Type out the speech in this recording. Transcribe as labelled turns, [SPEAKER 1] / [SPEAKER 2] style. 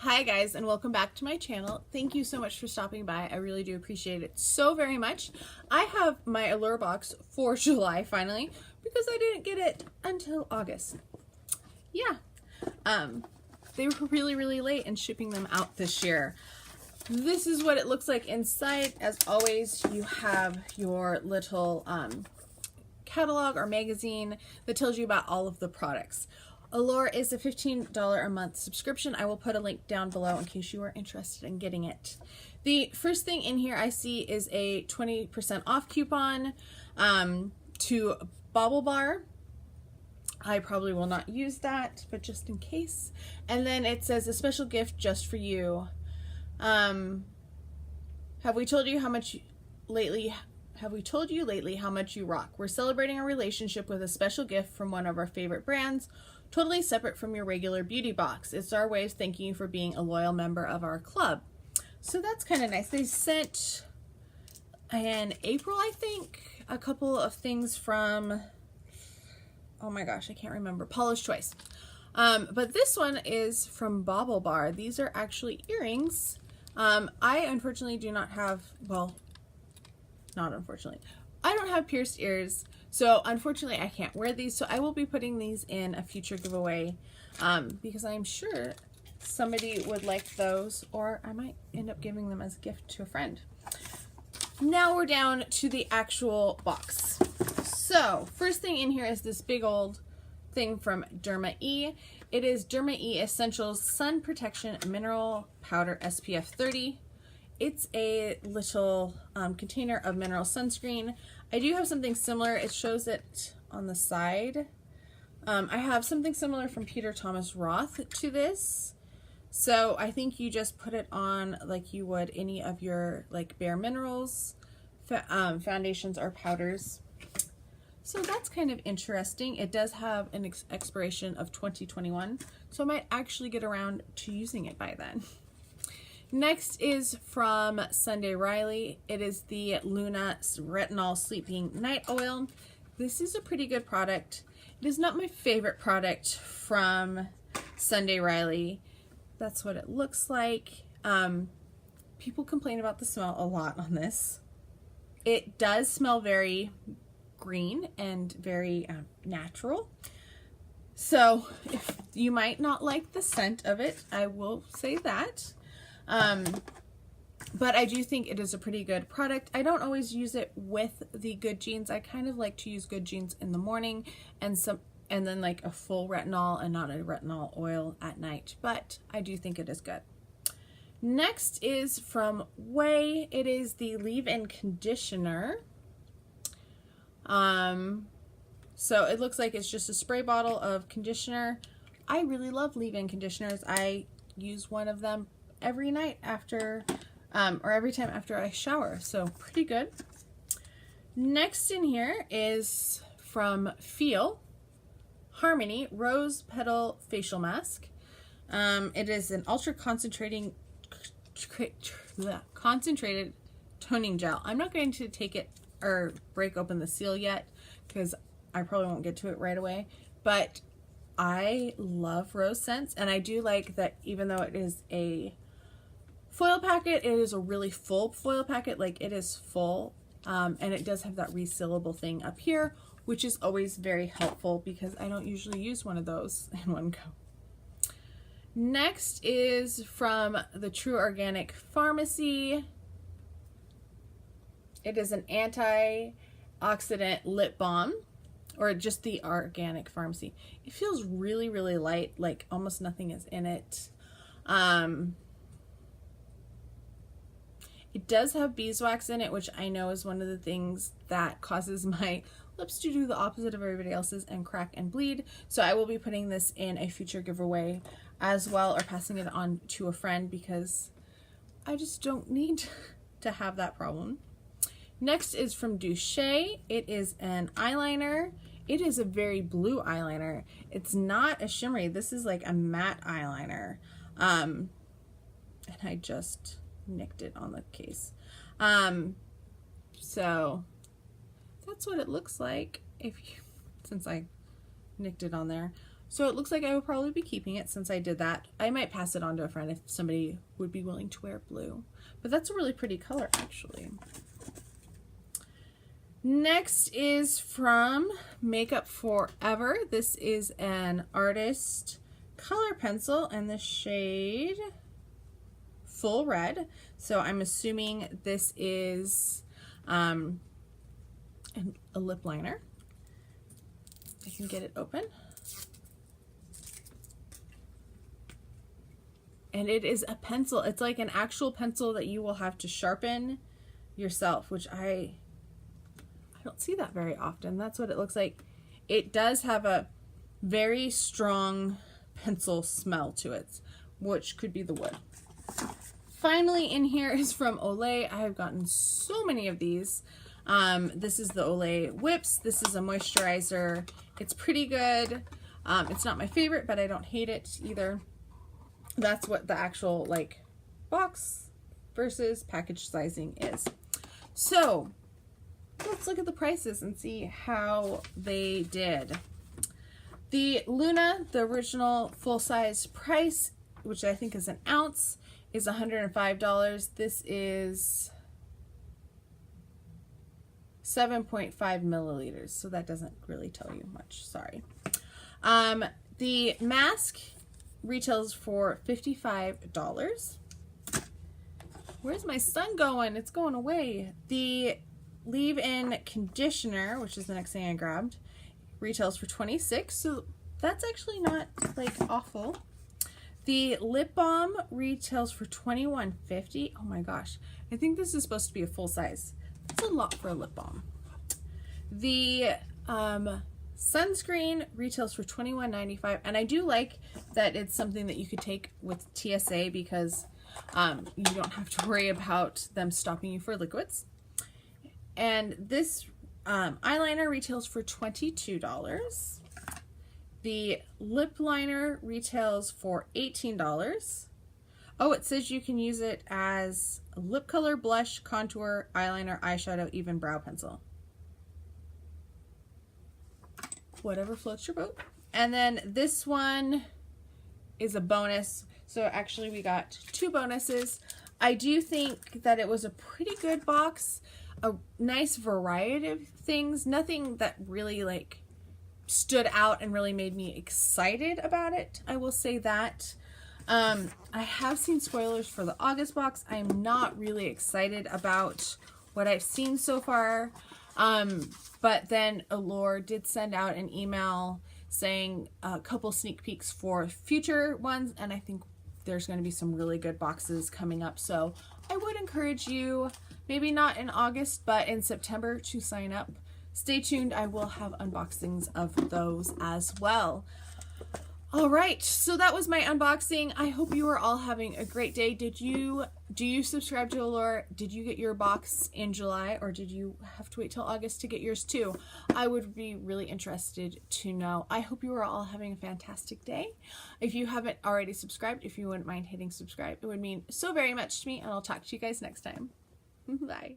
[SPEAKER 1] Hi guys, and welcome back to my channel. Thank you so much for stopping by. I really do appreciate it so very much. I have my Allure box for July finally because I didn't get it until August. Yeah, they were really late in shipping them out this year. This is what it looks like inside. As always, you have your little catalog or magazine that tells you about all of the products. Allure is a $15 a month subscription. I will put a link down below in case you are interested in getting it. The first thing in here I see is a 20% off coupon to Bobble Bar. I probably will not use that, but just in case. And then it says a special gift just for you. Have we told you lately how much you rock? We're celebrating a relationship with a special gift from one of our favorite brands, totally separate from your regular beauty box. It's our way of thanking you for being a loyal member of our club. So that's kind of nice. They sent in April, I think, a couple of things from, oh my gosh, I can't remember, Paula's Choice. But this one is from Bobble Bar. These are actually earrings. I unfortunately do not have, well, not unfortunately, I don't have pierced ears, so unfortunately I can't wear these, so I will be putting these in a future giveaway because I'm sure somebody would like those, or I might end up giving them as a gift to a friend. Now we're down to the actual box. So first thing in here is this big old thing from Derma E. It is Derma E Essentials Sun Protection Mineral Powder SPF 30. It's a little container of mineral sunscreen. I do have something similar. It shows it on the side. I have something similar from Peter Thomas Roth to this. So I think you just put it on like you would any of your like Bare Minerals foundations or powders. So that's kind of interesting. It does have an expiration of 2021, so I might actually get around to using it by then. Next is from Sunday Riley. It is the Luna Retinol Sleeping Night Oil. This is a pretty good product. It is not my favorite product from Sunday Riley. That's what it looks like. People complain about the smell a lot on this. It does smell very green and very natural. So if you might not like the scent of it, I will say that. But I do think it is a pretty good product. I don't always use it with the Good Genes. I kind of like to use Good Genes in the morning and then like a full retinol and not a retinol oil at night. But I do think it is good. Next is from Way. It is the leave-in conditioner. So it looks like it's just a spray bottle of conditioner. I really love leave-in conditioners. I use one of them every night after, or every time after I shower, so pretty good. Next in here is from Feel Harmony Rose Petal Facial Mask. It is an ultra concentrated toning gel. I'm not going to take it or break open the seal yet because I probably won't get to it right away, but I love rose scents, and I do like that even though it is a foil packet, it is a really full foil packet. Like, it is full, and it does have that resealable thing up here, which is always very helpful because I don't usually use one of those in one go. Next is from the True Organic Pharmacy. It is an antioxidant lip balm, or just the Organic Pharmacy. It feels really light, like almost nothing is in it. It does have beeswax in it, which I know is one of the things that causes my lips to do the opposite of everybody else's and crack and bleed. So I will be putting this in a future giveaway as well, or passing it on to a friend because I just don't need to have that problem. Next is from Douche. It is an eyeliner. It is a very blue eyeliner. It's not a shimmery. This is like a matte eyeliner. And I just nicked it on the case. So that's what it looks like since I nicked it on there. So it looks like I will probably be keeping it since I did that. I might pass it on to a friend if somebody would be willing to wear blue. But that's a really pretty color, actually. Next is from Makeup Forever. This is an artist color pencil in the shade Full Red. So I'm assuming this is a lip liner. I can get it open. And it is a pencil. It's like an actual pencil that you will have to sharpen yourself, which I don't see that very often. That's what it looks like. It does have a very strong pencil smell to it, which could be the wood. Finally in here is from Olay. I have gotten so many of these. This is the Olay Whips. This is a moisturizer. It's pretty good. It's not my favorite, but I don't hate it either. That's what the actual like box versus package sizing is. So let's look at the prices and see how they did. The Luna, the original full-size price, which I think is an ounce, is $105. This is 7.5 milliliters, so that doesn't really tell you much, sorry. The mask retails for $55. Where's my sun going? It's going away. The leave-in conditioner, which is the next thing I grabbed, retails for $26, so that's actually not like awful. The lip balm retails for $21.50. Oh my gosh, I think this is supposed to be a full size. That's a lot for a lip balm. The sunscreen retails for $21.95, and I do like that it's something that you could take with TSA because you don't have to worry about them stopping you for liquids. And this eyeliner retails for $22. The lip liner retails for $18. Oh, it says you can use it as a lip color, blush, contour, eyeliner, eyeshadow, even brow pencil. Whatever floats your boat. And then this one is a bonus. So actually we got 2 bonuses. I do think that it was a pretty good box. A nice variety of things. Nothing that really like stood out and really made me excited about it. I will say that. I have seen spoilers for the August box. I'm not really excited about what I've seen so far. But then Allure did send out an email saying a couple sneak peeks for future ones, and I think there's going to be some really good boxes coming up. So I would encourage you, maybe not in August, but in September, to sign up. Stay tuned. I will have unboxings of those as well. All right, so that was my unboxing. I hope you are all having a great day. Do you subscribe to Allure? Did you get your box in July, or did you have to wait till August to get yours too? I would be really interested to know. I hope you are all having a fantastic day. If you haven't already subscribed, if you wouldn't mind hitting subscribe, it would mean so very much to me, and I'll talk to you guys next time. Bye.